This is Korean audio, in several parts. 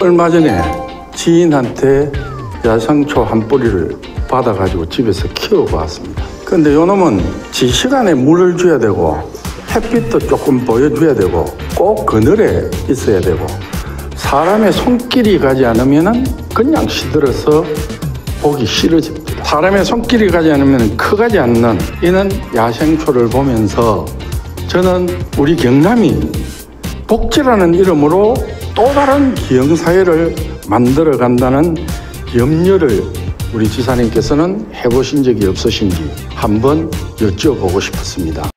얼마 전에 지인한테 야생초 한 뿌리를 받아가지고 집에서 키워보았습니다. 근데 요 놈은 지 시간에 물을 줘야 되고 햇빛도 조금 보여줘야 되고 꼭 그늘에 있어야 되고 사람의 손길이 가지 않으면 그냥 시들어서 보기 싫어집니다. 사람의 손길이 가지 않으면 커가지 않는 이는 야생초를 보면서 저는 우리 경남이 복지라는 이름으로 또 다른 기영사회를 만들어 간다는 염려를 우리 지사님께서는 해보신 적이 없으신지 한번 여쭤보고 싶었습니다.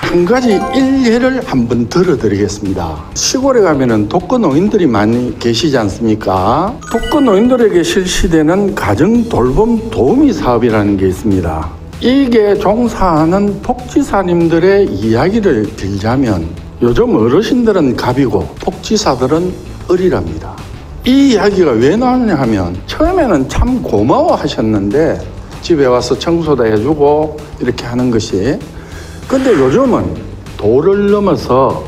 한 가지 일례를 한번 들어드리겠습니다. 시골에 가면은 독거노인들이 많이 계시지 않습니까? 독거노인들에게 실시되는 가정 돌봄 도우미 사업이라는 게 있습니다. 이게 종사하는 복지사님들의 이야기를 들자면 요즘 어르신들은 갑이고 복지사들은 을이랍니다. 이 이야기가 왜 나왔냐 하면 처음에는 참 고마워하셨는데 집에 와서 청소도 해주고 이렇게 하는 것이, 근데 요즘은 도를 넘어서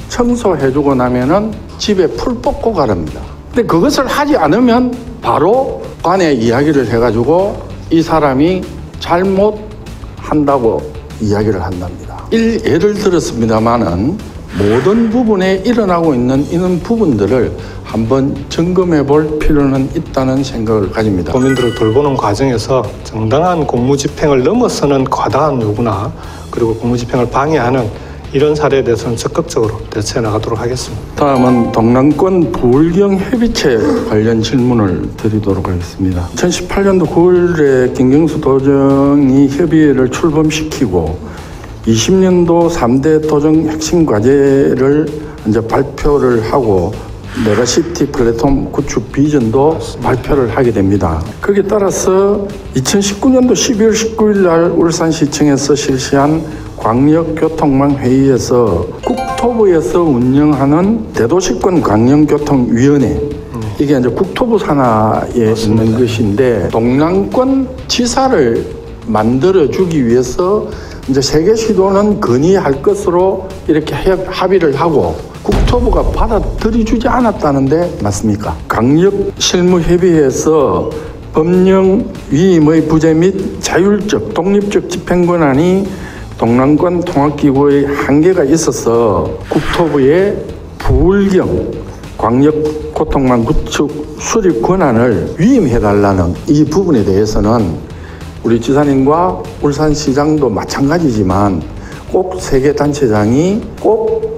청소해주고 나면은 집에 풀 뽑고 가랍니다. 근데 그것을 하지 않으면 바로 관에 이야기를 해가지고 이 사람이 잘못한다고 이야기를 한답니다. 예를 들었습니다만은 모든 부분에 일어나고 있는 이런 부분들을 한번 점검해 볼 필요는 있다는 생각을 가집니다. 도민들을 돌보는 과정에서 정당한 공무집행을 넘어서는 과다한 요구나 그리고 공무집행을 방해하는 이런 사례에 대해서는 적극적으로 대처해 나가도록 하겠습니다. 다음은 동남권 부울경 협의체 관련 질문을 드리도록 하겠습니다. 2018년도 9월에 김경수 도정이 협의회를 출범시키고 20년도 3대 도정 핵심 과제를 이제 발표를 하고 메가시티 플랫폼 구축 비전도 발표를 하게 됩니다. 거기에 따라서 2019년도 12월 19일 날 울산시청에서 실시한 광역교통망 회의에서 국토부에서 운영하는 대도시권 광역교통위원회, 이게 이제 국토부 산하에 있는 것인데 동남권 지사를 만들어주기 위해서 이제 세계 시도는 건의할 것으로 이렇게 합의를 하고 국토부가 받아들여주지 않았다는데 맞습니까? 강력실무협의회에서 법령 위임의 부재 및 자율적 독립적 집행 권한이 동남권 통합기구의 한계가 있어서 국토부의 부울경 광역교통망 구축 수립 권한을 위임해달라는 이 부분에 대해서는 우리 지사님과 울산시장도 마찬가지지만 꼭 세계단체장이 꼭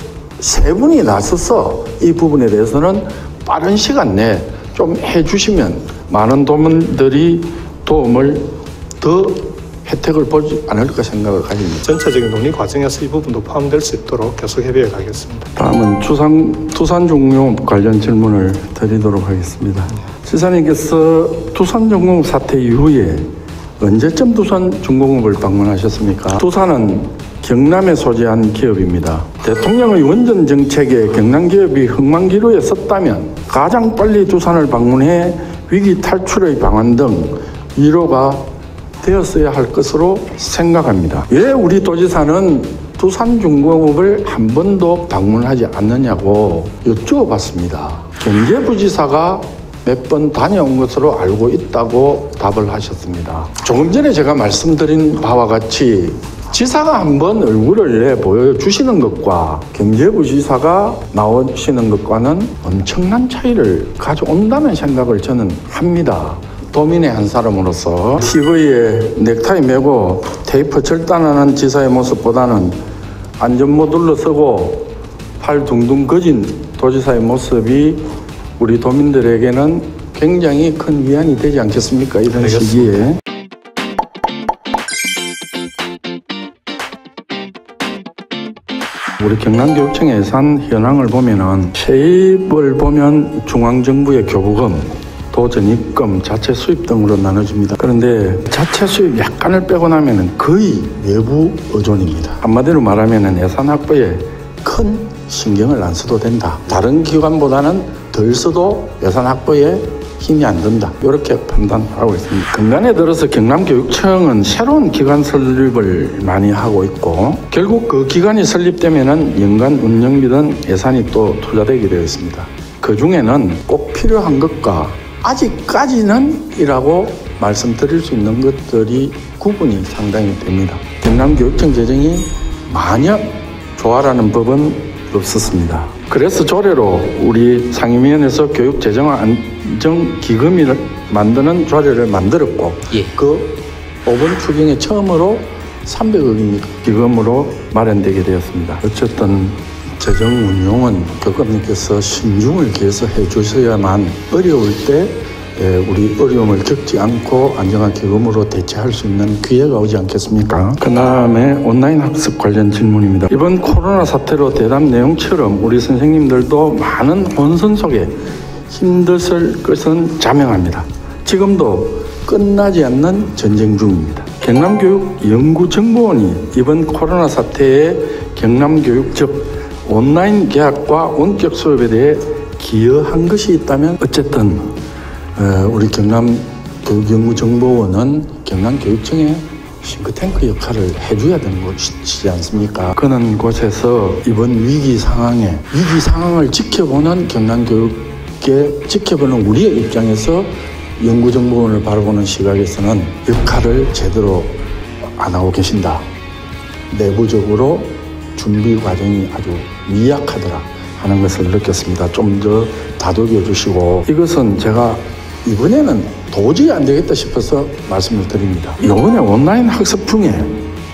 세 분이 나서서 이 부분에 대해서는 빠른 시간 내에 좀 해주시면 많은 도민들이 도움을 더 혜택을 보지 않을까 생각을 가집니다. 전체적인 논의 과정에서 이 부분도 포함될 수 있도록 계속 협의해 가겠습니다. 다음은 투산중공업 관련 질문을 드리도록 하겠습니다. 지사님께서 투산중공업 사태 이후에 언제쯤 투산중공업을 방문하셨습니까? 투산은 경남에 소재한 기업입니다. 대통령의 원전 정책에 경남기업이 흥망기로에 섰다면 가장 빨리 투산을 방문해 위기 탈출의 방안 등 위로가 되었어야 할 것으로 생각합니다. 왜 우리 도지사는 투산중공업을 한 번도 방문하지 않느냐고 여쭈어봤습니다. 경제부지사가 몇 번 다녀온 것으로 알고 있다고 답을 하셨습니다. 조금 전에 제가 말씀드린 바와 같이 지사가 한번 얼굴을 내 보여주시는 것과 경제부지사가 나오시는 것과는 엄청난 차이를 가져온다는 생각을 저는 합니다. 도민의 한 사람으로서 TV에 넥타이 메고 테이프 절단하는 지사의 모습보다는 안전모듈로 서고 팔 둥둥 거진 도지사의 모습이 우리 도민들에게는 굉장히 큰 위안이 되지 않겠습니까? 이런 시기에. 우리 경남교육청 예산 현황을 보면은 세입을 보면 중앙정부의 교부금, 도전입금, 자체 수입 등으로 나눠집니다. 그런데 자체 수입 약간을 빼고 나면은 거의 외부 의존입니다. 한마디로 말하면은 예산 확보에 큰 신경을 안 써도 된다. 다른 기관보다는 덜 써도 예산 확보에 힘이 안 든다. 이렇게 판단하고 있습니다. 근간에 들어서 경남교육청은 새로운 기관 설립을 많이 하고 있고 결국 그 기관이 설립되면은 연간 운영비 등 예산이 또 투자되게 되어 있습니다. 그 중에는 꼭 필요한 것과 아직까지는 이라고 말씀드릴 수 있는 것들이 구분이 상당히 됩니다. 경남교육청 재정이 마냥 조화라는 법은 없었습니다. 그래서 조례로 우리 상임위원회에서 교육재정안정기금을 만드는 조례를 만들었고 그 5번 추경에 처음으로 300억 기금으로 마련되게 되었습니다. 어쨌든 재정 운용은 교육감님께서 신중을 기해서 해주셔야만 어려울 때 우리 어려움을 겪지 않고 안정한 기금으로 대체할 수 있는 기회가 오지 않겠습니까? 그 다음에 온라인 학습 관련 질문입니다. 이번 코로나 사태로 대답 내용처럼 우리 선생님들도 많은 혼선 속에 힘드실 것은 자명합니다. 지금도 끝나지 않는 전쟁 중입니다. 경남교육연구정보원이 이번 코로나 사태에 경남교육 즉 온라인 개학과 원격 수업에 대해 기여한 것이 있다면 어쨌든 우리 경남교육연구정보원은 경남교육청의 싱크탱크 역할을 해줘야 되는 것이지 않습니까? 그런 곳에서 이번 위기 상황을 지켜보는 경남교육계 지켜보는 우리의 입장에서 연구정보원을 바라보는 시각에서는 역할을 제대로 안 하고 계신다. 내부적으로 준비 과정이 아주 미약하더라 하는 것을 느꼈습니다. 좀 더 다독여 주시고 이것은 제가 이번에는 도저히 안 되겠다 싶어서 말씀을 드립니다. 이번에 온라인 학습 중에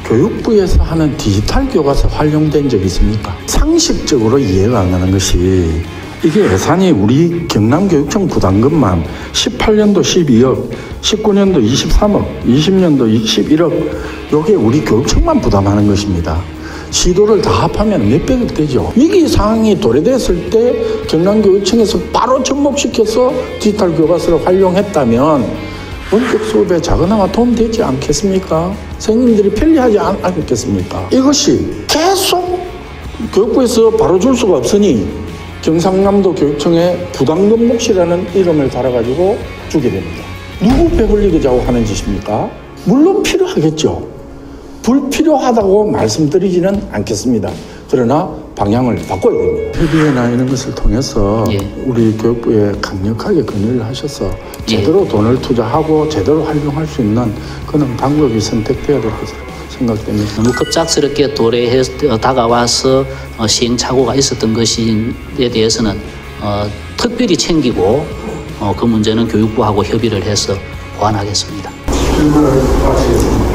교육부에서 하는 디지털 교과서 활용된 적이 있습니까? 상식적으로 이해가 안 가는 것이 이게 예산이 우리 경남교육청 부담금만 18년도 12억, 19년도 23억, 20년도 11억 이게 우리 교육청만 부담하는 것입니다. 시도를 다 합하면 몇백억 되죠. 위기 상황이 도래됐을 때 경남교육청에서 바로 접목시켜서 디지털 교과서를 활용했다면 원격 수업에 작은아마 도움되지 않겠습니까? 선생님들이 편리하지 않겠습니까? 이것이 계속 교육부에서 바로 줄 수가 없으니 경상남도 교육청에 부담금 몫이라는 이름을 달아가지고 주게 됩니다. 누구 배불리고자고 하는 짓입니까? 물론 필요하겠죠. 불필요하다고 말씀드리지는 않겠습니다. 그러나 방향을 바꿔야 됩니다. 협의회나 이런 것을 통해서 우리 교육부에 강력하게 건의를 하셔서 제대로 돈을 투자하고 제대로 활용할 수 있는 그런 방법이 선택돼야 될 것으로 생각됩니다. 너무 급작스럽게 다가와서 시행착오가 있었던 것에 대해서는 특별히 챙기고 그 문제는 교육부하고 협의를 해서 보완하겠습니다. 질문을 마치겠습니다.